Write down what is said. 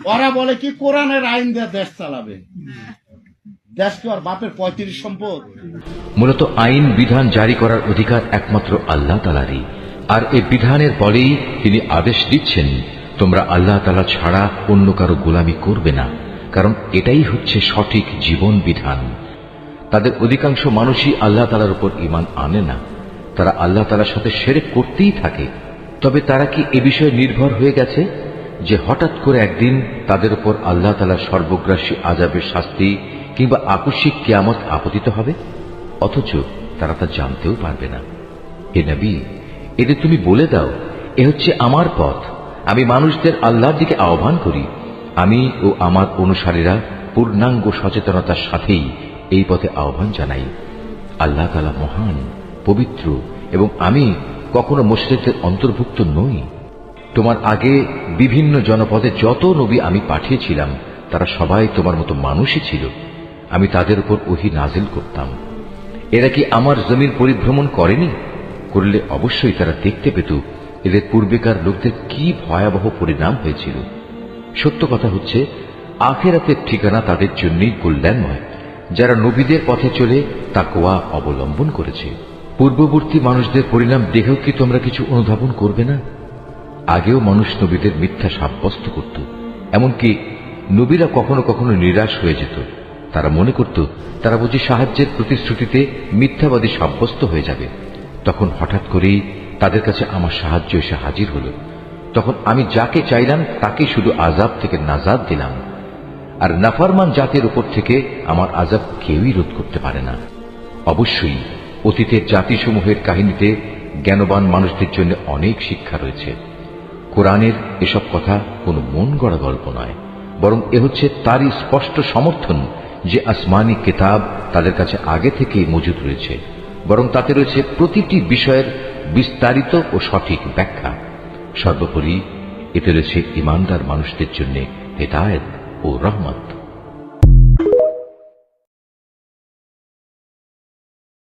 ওরা বলে কি কোরআনের আইন দিয়ে দেশ চালাবে। দেশ কি আর বাপের 35 সম্পদ? মূলত আইন বিধান জারি করার অধিকার একমাত্র আল্লাহ তাআলারই। আর এই বিধানের বলেই তিনি আদেশ দিচ্ছেন, তোমরা আল্লাহ তাআলা ছাড়া অন্য কারো গোলামি করবে না, কারণ এটাই হচ্ছে সঠিক জীবন বিধান। তাদের অধিকাংশ মানুষই আল্লাহ তাআলার উপর ঈমান আনে না, তারা আল্লাহ তাআলার সাথে শিরক করতেই থাকে। তবে তারা কি এ বিষয়ে নির্ভর হয়ে গেছে যে হঠাৎ করে একদিন তাদের উপর আল্লাহ তাআলার সর্বগ্রাসী আযাবের শাস্তি কিংবা আকস্মিক কিয়ামত আপতিত হবে? অথচ তারা তা জানতেও পারবে না। হে নবী, এদের তুমি বলে দাও, এ হচ্ছে আমার পথ, আমি মানুষদের আল্লাহর দিকে আহ্বান করি। আমি ও আমার অনুসারীরা পূর্ণাঙ্গ সচেতনতার সাথেই এই পথে আহ্বান জানাই। আল্লাহ তাআলা মহান, পবিত্র, এবং আমি কখনো মুশরিকদের অন্তর্ভুক্ত নই। তোমার আগে বিভিন্ন জনপদে যত নবী আমি পাঠিয়েছিলাম তারা সবাই তোমার মতো মানুষই ছিল। আমি তাদের উপর ওহী নাজিল করতাম। এরা কি আমার জমিন পরিভ্রমণ করেনি? করলে অবশ্যই তারা দেখতে পেত এদের পূর্বেকার লোকদের কি ভয়াবহ পরিণাম হয়েছিল। সত্য কথা হচ্ছে, আখিরাতের ঠিকানা তাদের জন্যই কল্যাণময়, যারা নবীদের পথে চলে তাকওয়া অবলম্বন করেছে। পূর্ববর্তী মানুষদের পরিণাম দেখেও কি তোমরা কিছু অনুধাবন করবে না? আগেও মানুষ নবীদের মিথ্যা সাব্যস্ত করত, এমনকি নবীরা কখনো কখনো নিরাশ হয়ে যেত। তারা মনে করত তারা বুঝি সাহায্যের প্রতিশ্রুতিতে মিথ্যাবাদী সাব্যস্ত হয়ে যাবে। তখন হঠাৎ করেই তাদের কাছে আমার সাহায্য এসে হাজির হল। তখন আমি যাকে চাইলাম তাকে শুধু আযাব থেকে নাজাত দিলাম, আর নাফরমান জাতির উপর থেকে আমার আযাব কেউই রোধ করতে পারে না। অবশ্যই অতীতের জাতিসমূহের কাহিনীতে জ্ঞানবান মানুষদের জন্য অনেক শিক্ষা রয়েছে। কোরআনের এসব কথা কোনো মন গড়া গল্প নয়, বরং এ হচ্ছে তারই স্পষ্ট সমর্থন যে আসমানি কিতাব তাদের কাছে আগে থেকেই মজুদ রয়েছে, বরং তাতে রয়েছে প্রতিটি বিষয়ের বিস্তারিত ও সঠিক ব্যাখ্যা। সর্বোপরি এতে রয়েছে ঈমানদার মানুষদের জন্য হেদায়েত ও রহমত।